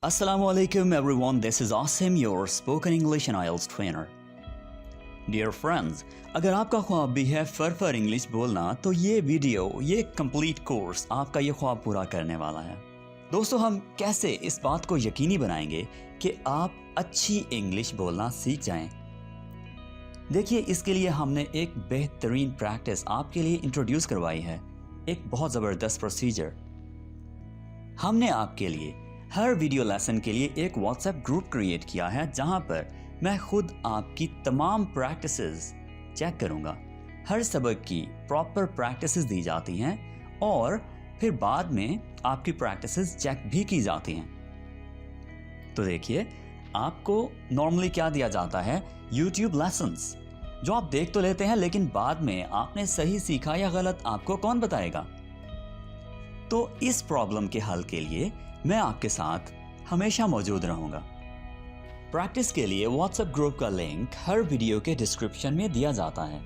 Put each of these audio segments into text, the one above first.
Assalamualaikum everyone, this is Asim, your spoken English and IELTS trainer. Dear friends, अगर आपका ख्वाब भी है फर इंग्लिश बोलना तो ये कंप्लीट कोर्स आपका ये ख्वाब पूरा करने वाला है। दोस्तों, हम कैसे इस बात को यकीनी बनाएंगे कि आप अच्छी इंग्लिश बोलना सीख जाएं। देखिए, इसके लिए हमने एक बेहतरीन प्रैक्टिस आपके लिए इंट्रोड्यूस करवाई है, एक बहुत ज़बरदस्त प्रोसीजर। हमने आपके लिए हर वीडियो लेसन के लिए एक व्हाट्सएप ग्रुप क्रिएट किया है जहां पर मैं खुद आपकी तमाम प्रैक्टिसेस चेक करूंगा। हर सबक की प्रॉपर प्रैक्टिसेस दी जाती हैं और फिर बाद में आपकी प्रैक्टिसेस चेक भी की जाती हैं। तो देखिए, आपको नॉर्मली क्या दिया जाता है, यूट्यूब लेसन्स जो आप देख तो लेते हैं, लेकिन बाद में आपने सही सीखा या गलत आपको कौन बताएगा। तो इस प्रॉब्लम के हल के लिए मैं आपके साथ हमेशा मौजूद रहूंगा। प्रैक्टिस के लिए व्हाट्सएप ग्रुप का लिंक हर वीडियो के डिस्क्रिप्शन में दिया जाता है।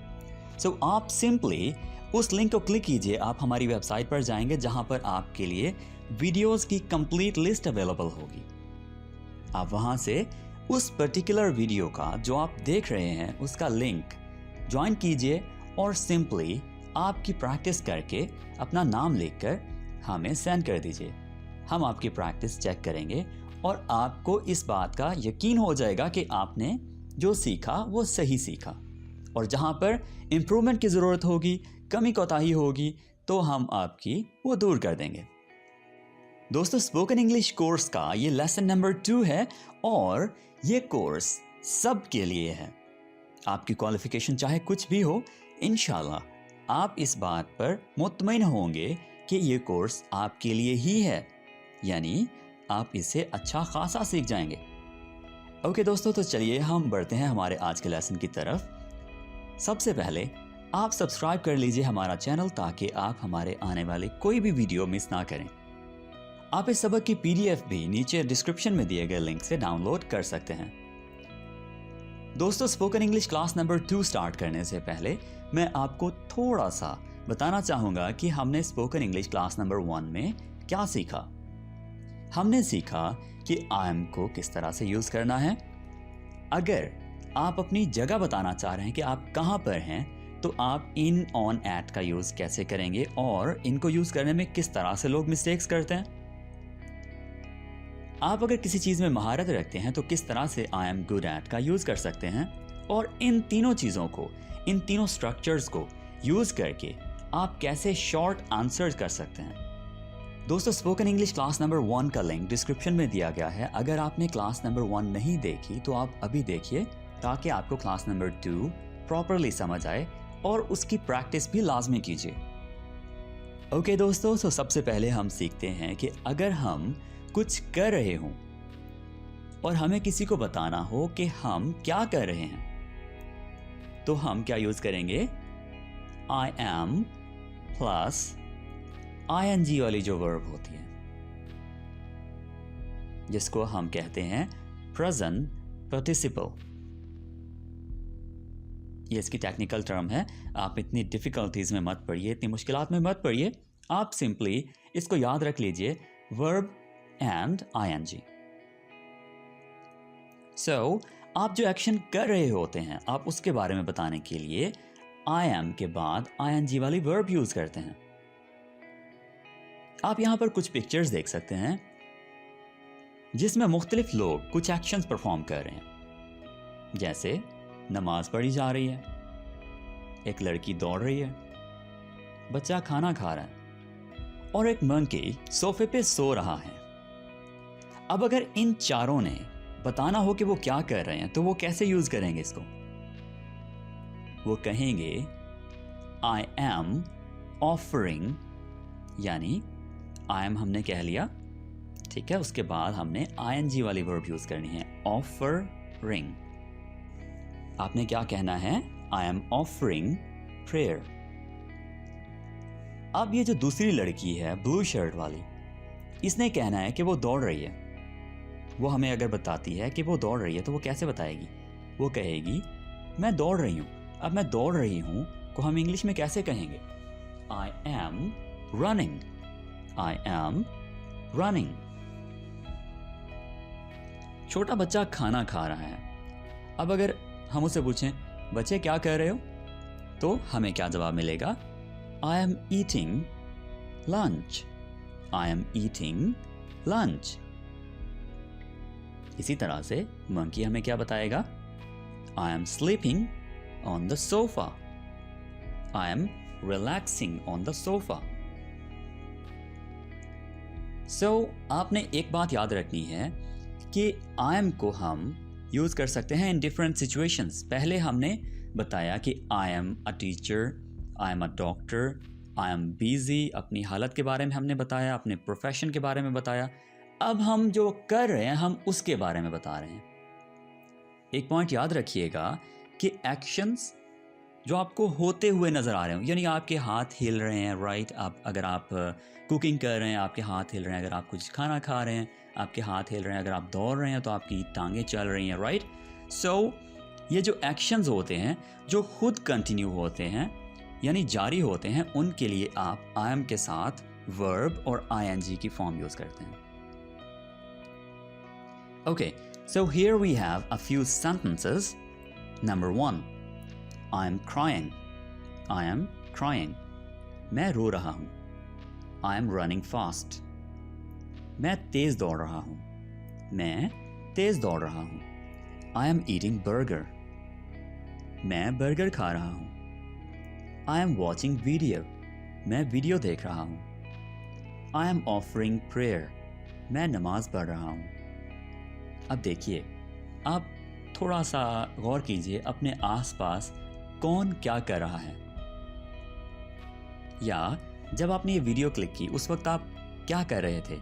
सो आप सिंपली उस लिंक को क्लिक कीजिए, आप हमारी वेबसाइट पर जाएंगे जहां पर आपके लिए वीडियोस की कंप्लीट लिस्ट अवेलेबल होगी। आप वहां से उस पर्टिकुलर वीडियो का जो आप देख रहे हैं उसका लिंक ज्वाइन कीजिए और सिंपली आपकी प्रैक्टिस करके अपना नाम लिखकर हमें सेंड कर दीजिए। हम आपकी प्रैक्टिस चेक करेंगे और आपको इस बात का यकीन हो जाएगा कि आपने जो सीखा वो सही सीखा, और जहां पर इम्प्रूवमेंट की ज़रूरत होगी, कमी कोताही होगी, तो हम आपकी वो दूर कर देंगे। दोस्तों, स्पोकन इंग्लिश कोर्स का ये लेसन नंबर 2 है और ये कोर्स सब के लिए है। आपकी क्वालिफिकेशन चाहे कुछ भी हो, इंशाल्लाह आप इस बात पर मुतमईन होंगे कि ये कोर्स आपके लिए ही है, यानी आप इसे अच्छा खासा सीख जाएंगे। ओके दोस्तों, तो चलिए हम बढ़ते हैं हमारे आज के लेसन की तरफ। सबसे पहले आप सब्सक्राइब कर लीजिए हमारा चैनल ताकि आप हमारे आने वाले कोई भी वीडियो मिस ना करें। आप इस सबक की PDF भी नीचे डिस्क्रिप्शन में दिए गए लिंक से डाउनलोड कर सकते हैं। दोस्तों, spoken English class number 2 start करने से पहले मैं आपको थोड़ा सा बताना चाहूँगा कि हमने स्पोकन इंग्लिश क्लास नंबर 1 में क्या सीखा। हमने सीखा कि आई एम को किस तरह से यूज़ करना है। अगर आप अपनी जगह बताना चाह रहे हैं कि आप कहाँ पर हैं, तो आप इन, ऑन, एट का यूज़ कैसे करेंगे और इनको यूज़ करने में किस तरह से लोग मिस्टेक्स करते हैं। आप अगर किसी चीज़ में महारत रखते हैं तो किस तरह से आई एम गुड एट का यूज़ कर सकते हैं, और इन तीनों चीज़ों को, इन तीनों स्ट्रक्चर्स को यूज़ करके आप कैसे शॉर्ट आंसर्स कर सकते हैं। दोस्तों, स्पोकन इंग्लिश क्लास नंबर 1 का लिंक डिस्क्रिप्शन में दिया गया है। अगर आपने क्लास नंबर 1 नहीं देखी तो आप अभी देखिए ताकि आपको क्लास नंबर 2 प्रॉपरली समझ आए, और उसकी प्रैक्टिस भी लाजमी कीजिए। ओके दोस्तों, तो सबसे पहले हम सीखते हैं कि अगर हम कुछ कर रहे हों और हमें किसी को बताना हो कि हम क्या कर रहे हैं, तो हम क्या यूज़ करेंगे, आई एम प्लस ING वाली जो वर्ब होती है, जिसको हम कहते हैं प्रेजेंट पार्टिसिपल। ये इसकी टेक्निकल टर्म है। आप इतनी डिफिकल्टीज में मत पड़िए, इतनी मुश्किलात में मत पड़िए। आप सिंपली इसको याद रख लीजिए, वर्ब एंड ING। सो आप जो एक्शन कर रहे होते हैं, आप उसके बारे में बताने के लिए आई एम के बाद ING वाली वर्ब यूज करते हैं। आप यहां पर कुछ पिक्चर्स देख सकते हैं जिसमें मुख्तलिफ लोग कुछ एक्शंस परफॉर्म कर रहे हैं, जैसे नमाज पढ़ी जा रही है, एक लड़की दौड़ रही है, बच्चा खाना खा रहा है और एक मंकी सोफे पे सो रहा है। अब अगर इन चारों ने बताना हो कि वो क्या कर रहे हैं, तो वो कैसे यूज करेंगे इसको, वो कहेंगे आई एम ऑफरिंग, यानी आई एम हमने कह लिया, ठीक है, उसके बाद हमने ING वाली वर्ब यूज करनी है, ऑफरिंग। आपने क्या कहना है, आई एम ऑफरिंग प्रेयर। अब ये जो दूसरी लड़की है ब्लू शर्ट वाली, इसने कहना है कि वो दौड़ रही है। वो हमें अगर बताती है कि वो दौड़ रही है तो वो कैसे बताएगी, वो कहेगी मैं दौड़ रही हूं। अब मैं दौड़ रही हूं को हम इंग्लिश में कैसे कहेंगे, I am running, I am running। छोटा बच्चा खाना खा रहा है। अब अगर हम उससे पूछें बच्चे क्या कर रहे हो, तो हमें क्या जवाब मिलेगा? I am eating lunch. I am eating lunch. इसी तरह से मंकी हमें क्या बताएगा? I am sleeping on the sofa. I am relaxing on the sofa. So आपने एक बात याद रखनी है कि आई एम को हम यूज कर सकते हैं इन डिफरेंट सिचुएशंस। पहले हमने बताया कि I am a teacher, I am a doctor, I am busy, अपनी हालत के बारे में हमने बताया, अपने प्रोफेशन के बारे में बताया। अब हम जो कर रहे हैं हम उसके बारे में बता रहे हैं। एक पॉइंट याद रखिएगा कि एक्शंस जो आपको होते हुए नज़र आ रहे हो, यानी आपके हाथ हिल रहे हैं, राइट। आप अगर आप कुकिंग कर रहे हैं आपके हाथ हिल रहे हैं, अगर आप कुछ खाना खा रहे हैं आपके हाथ हिल रहे हैं, अगर आप दौड़ रहे हैं तो आपकी टांगें चल रही हैं, राइट। सो ये जो एक्शंस होते हैं जो खुद कंटिन्यू होते हैं यानी जारी होते हैं, उनके लिए आप आई एम के साथ वर्ब और आईएनजी की फॉर्म यूज़ करते हैं। Okay, so here we have a few sentences. Number 1, I am crying. I am crying. मैं रो रहा हूँ. I am running fast. मैं तेज दौड़ रहा हूँ. मैं तेज दौड़ रहा हूँ. I am eating burger. मैं बर्गर खा रहा हूँ. I am watching video. मैं वीडियो देख रहा हूँ. I am offering prayer. मैं नमाज पढ़ रहा हूँ. अब देखिए, आप थोड़ा सा गौर कीजिए अपने आसपास कौन क्या कर रहा है, या जब आपने ये वीडियो क्लिक की उस वक्त आप क्या कर रहे थे।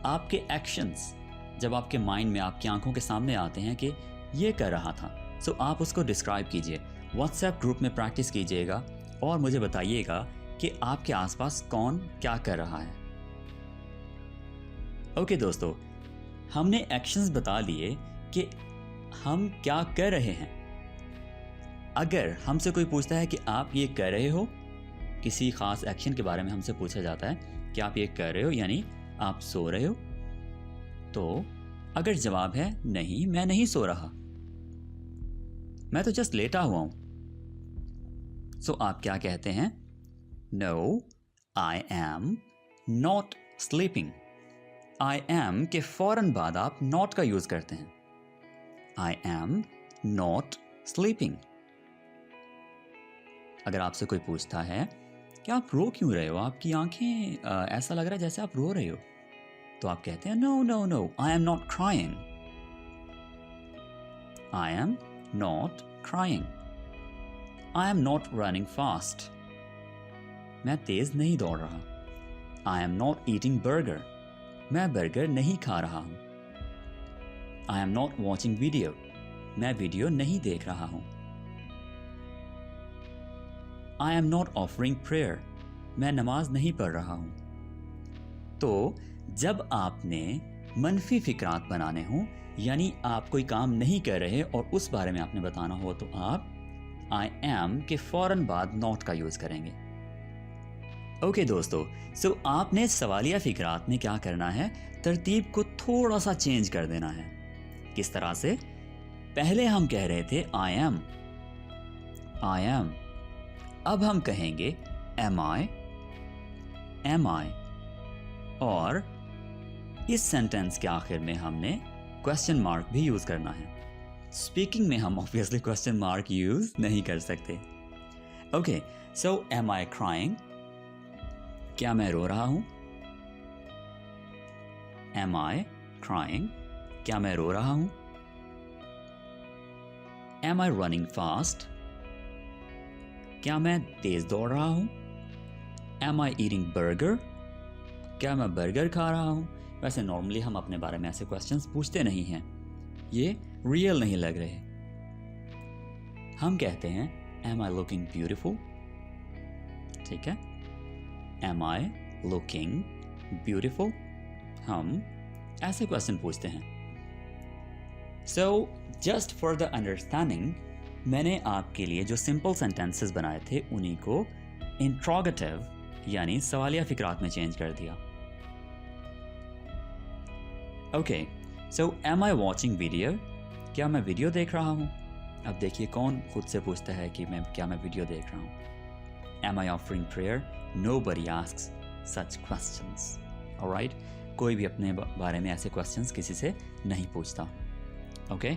आपके एक्शंस जब आपके माइंड में, आपकी आंखों के सामने आते हैं कि ये कर रहा था, सो आप उसको डिस्क्राइब कीजिए। व्हाट्सएप ग्रुप में प्रैक्टिस कीजिएगा और मुझे बताइएगा कि आपके आसपास कौन क्या कर रहा है। ओके दोस्तों, हमने एक्शंस बता लिए कि हम क्या कर रहे हैं। अगर हमसे कोई पूछता है कि आप ये कर रहे हो, किसी खास एक्शन के बारे में हमसे पूछा जाता है कि आप ये कर रहे हो यानी आप सो रहे हो, तो अगर जवाब है नहीं मैं नहीं सो रहा, मैं तो जस्ट लेटा हुआ हूं, सो आप क्या कहते हैं? No I am not sleeping. I am के फौरन बाद आप नॉट का यूज करते हैं। I am not sleeping. अगर आपसे कोई पूछता है कि आप रो क्यों रहे हो, आपकी आंखें ऐसा लग रहा है जैसे आप रो रहे हो, तो आप कहते हैं no no no I am not crying. I am not crying. I am not running fast. मैं तेज नहीं दौड़ रहा। I am not eating burger. मैं बर्गर नहीं खा रहा हूं। I am not watching video. मैं वीडियो नहीं देख रहा हूं। I am not offering prayer. मैं नमाज नहीं पढ़ रहा हूं। तो जब आपने मनफी फिक्रात बनाने हों, यानी आप कोई काम नहीं कर रहे और उस बारे में आपने बताना हो, तो आप आई एम के फौरन बाद नॉट का यूज करेंगे। ओके दोस्तों, सो आपने सवालिया फिक्रात में क्या करना है, तरतीब को थोड़ा सा चेंज कर देना है। किस तरह से? पहले हम कह रहे थे आई एम, अब हम कहेंगे एम आई, और इस सेंटेंस के आखिर में हमने क्वेश्चन मार्क भी यूज करना है। स्पीकिंग में हम ऑब्वियसली क्वेश्चन मार्क यूज नहीं कर सकते। ओके, सो एम आई क्राइंग, क्या मैं रो रहा हूं? एम आई क्राइंग, क्या मैं रो रहा हूं? एम आई रनिंग फास्ट, क्या मैं तेज दौड़ रहा हूं? एम आई ईटिंग बर्गर, क्या मैं बर्गर खा रहा हूं? वैसे नॉर्मली हम अपने बारे में ऐसे क्वेश्चंस पूछते नहीं हैं, ये रियल नहीं लग रहे। हम कहते हैं एम आई लुकिंग ब्यूटिफुल, ठीक है। एम आई लुकिंग ब्यूटिफुल, हम ऐसे क्वेश्चन पूछते हैं। So just for the understanding, मैंने आपके लिए जो सिंपल सेंटेंसेस बनाए थे उन्हीं को इंट्रोगेटिव यानी सवालिया फिक्रात में चेंज कर दिया। ओके, सो एम आई वॉचिंग वीडियो, क्या मैं वीडियो देख रहा हूँ? अब देखिए कौन खुद से पूछता है कि मैं वीडियो देख रहा हूँ? Am I offering prayer? Nobody asks such questions, alright? कोई भी अपने बारे में ऐसे क्वेश्चंस किसी से नहीं पूछता। ओके,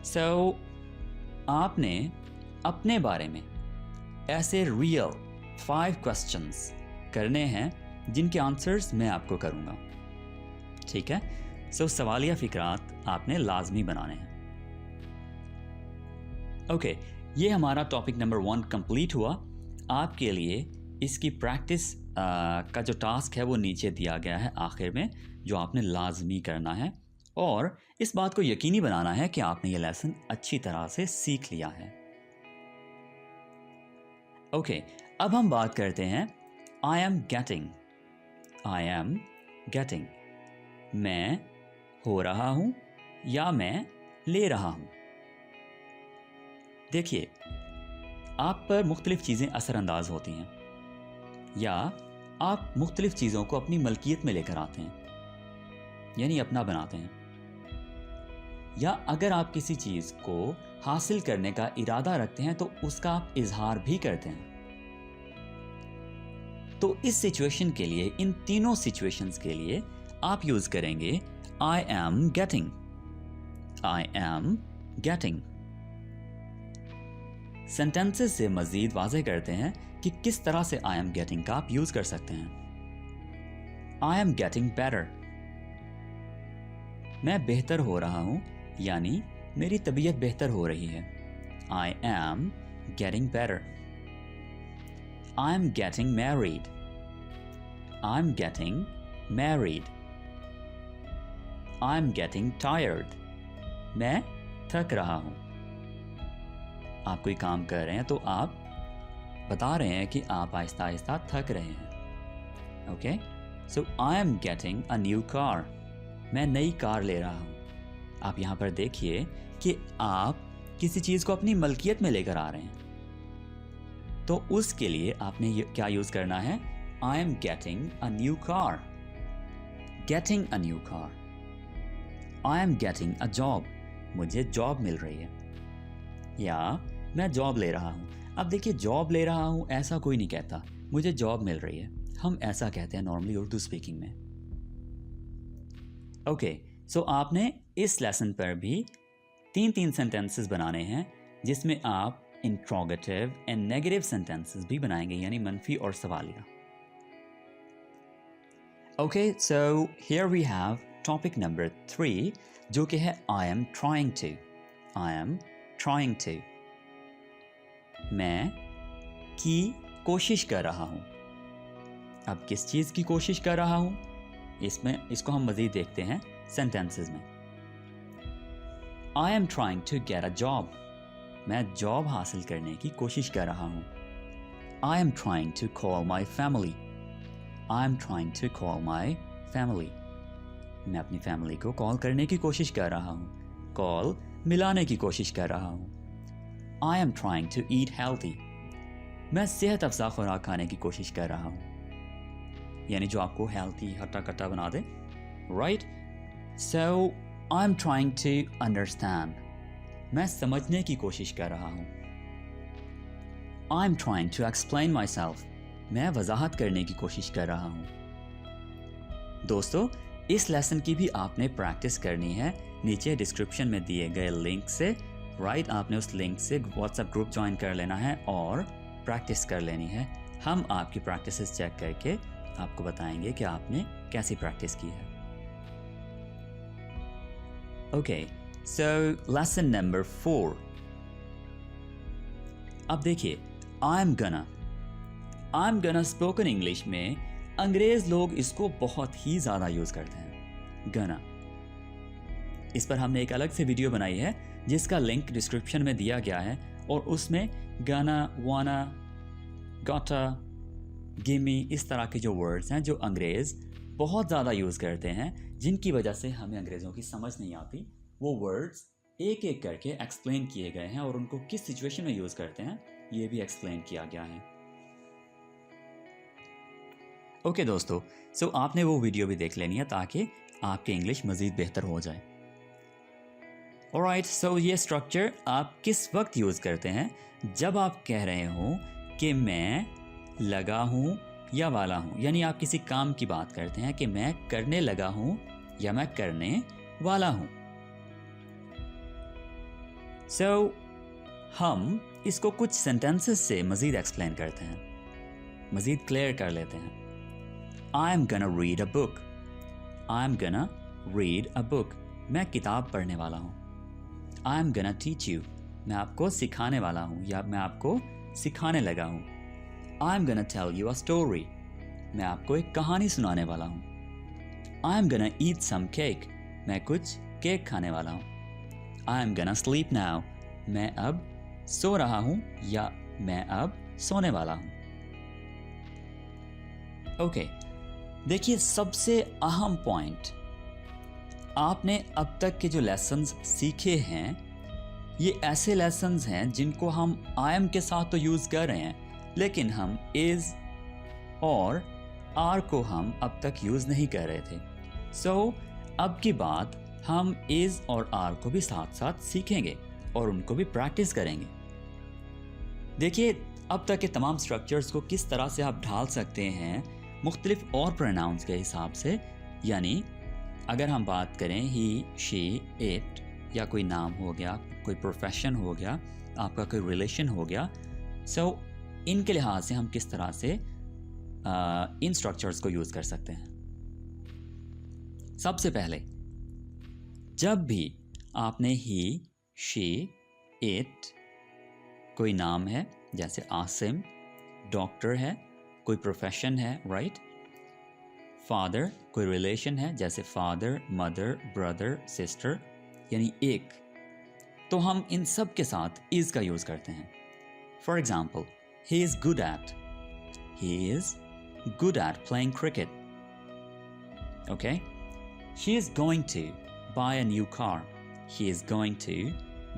सो आपने अपने बारे में ऐसे रियल 5 क्वेश्चंस करने हैं जिनके आंसर्स मैं आपको करूँगा, ठीक है? सो सवालिया फ़िक्रात आपने लाजमी बनाने हैं। ओके, ये हमारा टॉपिक नंबर 1 कंप्लीट हुआ। आपके लिए इसकी प्रैक्टिस का जो टास्क है वो नीचे दिया गया है आखिर में, जो आपने लाजमी करना है और इस बात को यकीनी बनाना है कि आपने ये लेसन अच्छी तरह से सीख लिया है। ओके, अब हम बात करते हैं I am getting. I am getting, मैं हो रहा हूँ या मैं ले रहा हूँ। देखिए, आप पर मुख्तलिफ चीज़ें असरअंदाज होती हैं या आप मुख्तलिफ चीज़ों को अपनी मलकियत में लेकर आते हैं, यानी अपना बनाते हैं, या अगर आप किसी चीज़ को हासिल करने का इरादा रखते हैं तो उसका आप इजहार भी करते हैं। तो इस सिचुएशन के लिए, इन तीनों सिचुएशंस के लिए आप यूज़ करेंगे I am getting. I am getting. Sentences से मजीद वाज़ेह करते हैं कि किस तरह से आई एम गेटिंग का आप यूज़ कर सकते हैं। आई एम गेटिंग बेटर, मैं बेहतर हो रहा हूँ, यानी मेरी तबीयत बेहतर हो रही है। I am getting better. I am getting married. I am getting married. I am getting tired, मैं थक रहा हूँ। आप कोई काम कर रहे हैं तो आप बता रहे हैं कि आप आहिस्ता आहिस्ता थक रहे हैं। Okay, so I am getting a new car, मैं नई कार ले रहा हूँ। आप यहाँ पर देखिए कि आप किसी चीज़ को अपनी मलकियत में लेकर आ रहे हैं, तो उसके लिए आपने क्या यूज़ करना है? I am getting a new car. Getting a new car. I am getting a job, मुझे जॉब मिल रही है, या मैं जॉब ले रहा हूँ। अब देखिए, जॉब ले रहा हूँ ऐसा कोई नहीं कहता, मुझे जॉब मिल रही है। हम ऐसा कहते हैं नॉर्मली उर्दू स्पीकिंग में। ओके, सो आपने इस लेसन पर भी 3 सेंटेंसेस बनाने हैं जिसमें आप इंट्रोगेटिव एंड नेगेटिव सेंटेंसेस भी बनाएंगे, यानी मनफी और सवालिया। Okay, so here we have topic number 3, जो कि है I am trying to. I am trying to, मैं की कोशिश कर रहा हूँ। अब किस चीज़ की कोशिश कर रहा हूँ, इसको हम मज़ीद देखते हैं सेंटेंसेस में। I am trying to get a job, मैं जॉब हासिल करने की कोशिश कर रहा हूँ। I am trying to call my family. I am trying to call my family, मैं अपनी फैमिली को कॉल करने की कोशिश कर रहा हूँ, कॉल मिलाने की कोशिश कर रहा हूँ। I am trying to eat healthy, मैं सेहत अफजा खुराक खाने की कोशिश कर रहा हूँ, यानी जो आपको हेल्थी हट्टा कट्टा बना दे, right? So I am trying to understand, मैं समझने की कोशिश कर रहा हूँ। I am trying to explain myself, मैं वजाहत करने की कोशिश कर रहा हूँ। दोस्तों, इस लेसन की भी आपने प्रैक्टिस करनी है नीचे डिस्क्रिप्शन में दिए गए लिंक से, राइट? आपने उस लिंक से व्हाट्सएप ग्रुप ज्वाइन कर लेना है और प्रैक्टिस कर लेनी है। हम आपकी प्रैक्टिसेस चेक करके आपको बताएंगे कि आपने कैसी प्रैक्टिस की है। Okay, so lesson number 4। अब देखिए, आई एम गना स्पोकन इंग्लिश में अंग्रेज लोग इसको बहुत ही ज़्यादा यूज़ करते हैं, गना। इस पर हमने एक अलग से वीडियो बनाई है जिसका लिंक डिस्क्रिप्शन में दिया गया है, और उसमें गाना, वाना, गोटा, गिमी, इस तरह के जो वर्ड्स हैं जो अंग्रेज़ बहुत ज़्यादा यूज़ करते हैं, जिनकी वजह से हमें अंग्रेज़ों की समझ नहीं आती, वो वर्ड्स एक एक करके एक्सप्लेन किए गए हैं और उनको किस सिचुएशन में यूज़ करते हैं ये भी एक्सप्लेन किया गया है। ओके दोस्तों, सो आपने वो वीडियो भी देख लेनी है ताकि आपकी इंग्लिश मज़ीद बेहतर हो जाए। ऑलराइट, सो ये स्ट्रक्चर आप किस वक्त यूज़ करते हैं? जब आप कह रहे हो कि मैं लगा हूँ या वाला हूँ, यानी आप किसी काम की बात करते हैं कि मैं करने लगा हूँ या मैं करने वाला हूँ। सो हम इसको कुछ सेंटेंसेस से मज़ीद एक्सप्लेन करते हैं, मज़ीद क्लियर कर लेते हैं। आई एम गना read a book. I am गना रीड अ बुक। मैं किताब पढ़ने वाला हूँ। आई एम गना टीच यू। मैं आपको सिखाने वाला हूँ या मैं आपको सिखाने लगा हूँ। I am gonna tell you a story. मैं आपको एक कहानी सुनाने वाला हूँ। आई एम गना ईट सम केक। मैं कुछ केक खाने वाला हूँ। आई एम गना स्लीप नाउ। मैं अब सो रहा हूँ या मैं अब सोने वाला हूँ। ओके, देखिए सबसे अहम पॉइंट, आपने अब तक के जो लेसन्स सीखे हैं ये ऐसे लेसन्स हैं जिनको हम आई एम के साथ तो यूज़ कर रहे हैं, लेकिन हम इज़ और आर को हम अब तक यूज़ नहीं कर रहे थे। सो अब की बात हम इज़ और आर को भी साथ साथ सीखेंगे और उनको भी प्रैक्टिस करेंगे। देखिए अब तक के तमाम स्ट्रक्चर्स को किस तरह से आप ढाल सकते हैं मुख्तलिफ और प्रोनाउंस के हिसाब से। यानी अगर हम बात करें ही, शी, इट, या कोई नाम हो गया, कोई प्रोफेशन हो गया, आपका कोई रिलेशन हो गया, सो इनके लिहाज से हम किस तरह से इन स्ट्रक्चर्स को यूज़ कर सकते हैं। सबसे पहले जब भी आपने ही, शी, इट, कोई नाम है जैसे आसिम, डॉक्टर है, कोई प्रोफेशन है, राइट, फादर, कोई रिलेशन है जैसे फादर, मदर, ब्रदर, सिस्टर, यानी एक, तो हम इन सब के साथ इज़ का यूज़ करते हैं। For example, he is good at, he is good at playing cricket. Okay? She is going to buy a new car. He is going to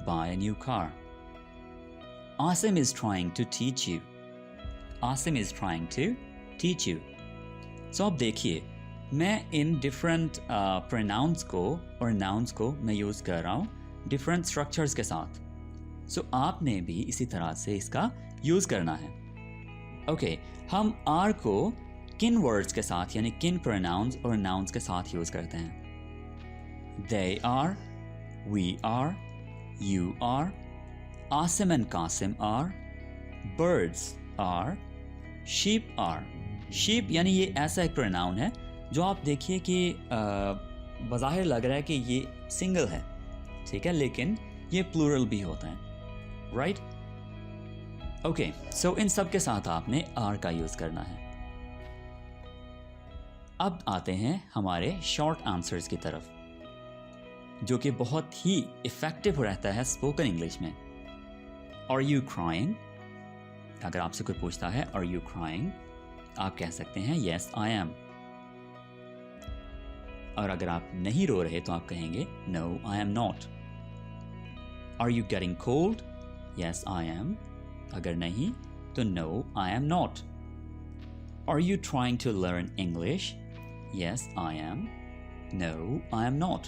buy a new car. Asim is trying to teach you. Asim is trying to teach you. So अब देखिए, मैं in different pronounce को और nouns को मैं use कर रहा हूँ डिफरेंट स्ट्रक्चर्स के साथ। सो आपने भी इसी तरह से इसका यूज़ करना है। ओके, हम आर को किन वर्ड्स के साथ यानी किन प्रोनाउंस और नाउन्स के साथ यूज़ करते हैं? They are, we are, you are, Asim and Qasim are, birds are, sheep are. sheep यानी ये ऐसा एक प्रोनाउन है जो आप देखिए कि बज़ाहिर लग रहा है कि ये सिंगल है, ठीक है, लेकिन ये प्लूरल भी होता है, राइट? ओके, सो इन सब के साथ आपने आर का यूज़ करना है। अब आते हैं हमारे शॉर्ट आंसर्स की तरफ, जो कि बहुत ही इफ़ेक्टिव रहता है स्पोकन इंग्लिश में। Are you crying? अगर आपसे कोई पूछता है आर यू क्राइंग, आप कह सकते हैं येस आई एम। और अगर आप नहीं रो रहे तो आप कहेंगे no I am not. Are you getting cold? Yes I am. अगर नहीं तो no I am not. Are you trying to learn English? Yes I am. No I am not.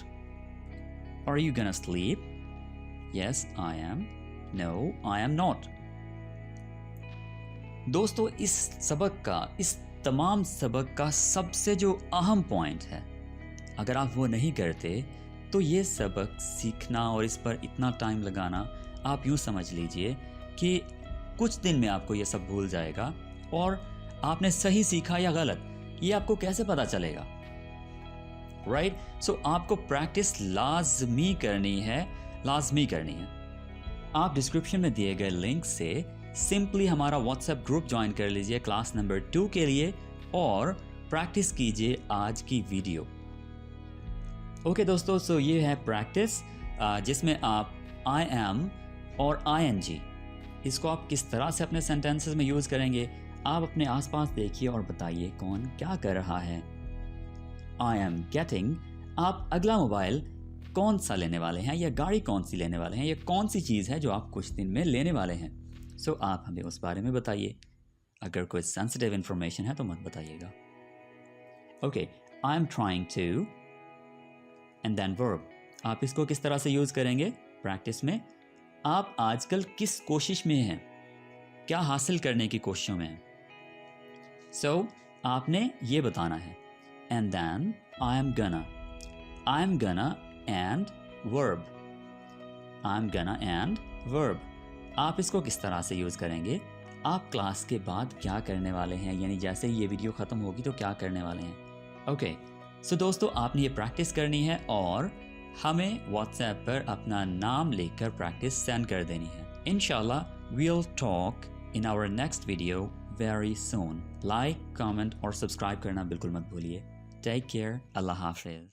Are you gonna sleep? Yes I am. No I am not. दोस्तों, इस सबक का, इस तमाम सबक का सबसे जो अहम पॉइंट है, अगर आप वो नहीं करते तो ये सबक सीखना और इस पर इतना टाइम लगाना, आप यूँ समझ लीजिए कि कुछ दिन में आपको ये सब भूल जाएगा। और आपने सही सीखा या गलत ये आपको कैसे पता चलेगा, राइट? सो आपको प्रैक्टिस लाजमी करनी है, लाजमी करनी है। आप डिस्क्रिप्शन में दिए गए लिंक से सिंपली हमारा व्हाट्सएप ग्रुप ज्वाइन कर लीजिए क्लास नंबर 2 के लिए और प्रैक्टिस कीजिए आज की वीडियो। ओके दोस्तों, सो ये है प्रैक्टिस जिसमें आप आई एम और ING इसको आप किस तरह से अपने सेंटेंसेस में यूज़ करेंगे। आप अपने आसपास देखिए और बताइए कौन क्या कर रहा है। आई एम गेटिंग, आप अगला मोबाइल कौन सा लेने वाले हैं या गाड़ी कौन सी लेने वाले हैं या कौन सी चीज़ है जो आप कुछ दिन में लेने वाले हैं। सो आप हमें उस बारे में बताइए। अगर कोई सेंसिटिव इन्फॉर्मेशन है तो मत बताइएगा। Okay, I am trying to and then verb. आप इसको किस तरह से यूज़ करेंगे प्रैक्टिस में? आप आजकल किस कोशिश में हैं, क्या हासिल करने की कोशिशों में हैं? सो आपने ये बताना है। And then I am gonna and verb. I am gonna and verb. आप इसको किस तरह से यूज़ करेंगे? आप क्लास के बाद क्या करने वाले हैं, यानी जैसे ही ये वीडियो ख़त्म होगी तो क्या करने वाले हैं? ओके सो दोस्तों, आपने ये प्रैक्टिस करनी है और हमें व्हाट्सएप पर अपना नाम लिखकर प्रैक्टिस सेंड कर देनी है। इंशाल्लाह we'll talk in our next video very soon. Like, comment और सब्सक्राइब करना बिल्कुल मत भूलिए। टेक केयर, अल्लाह हाफिज़।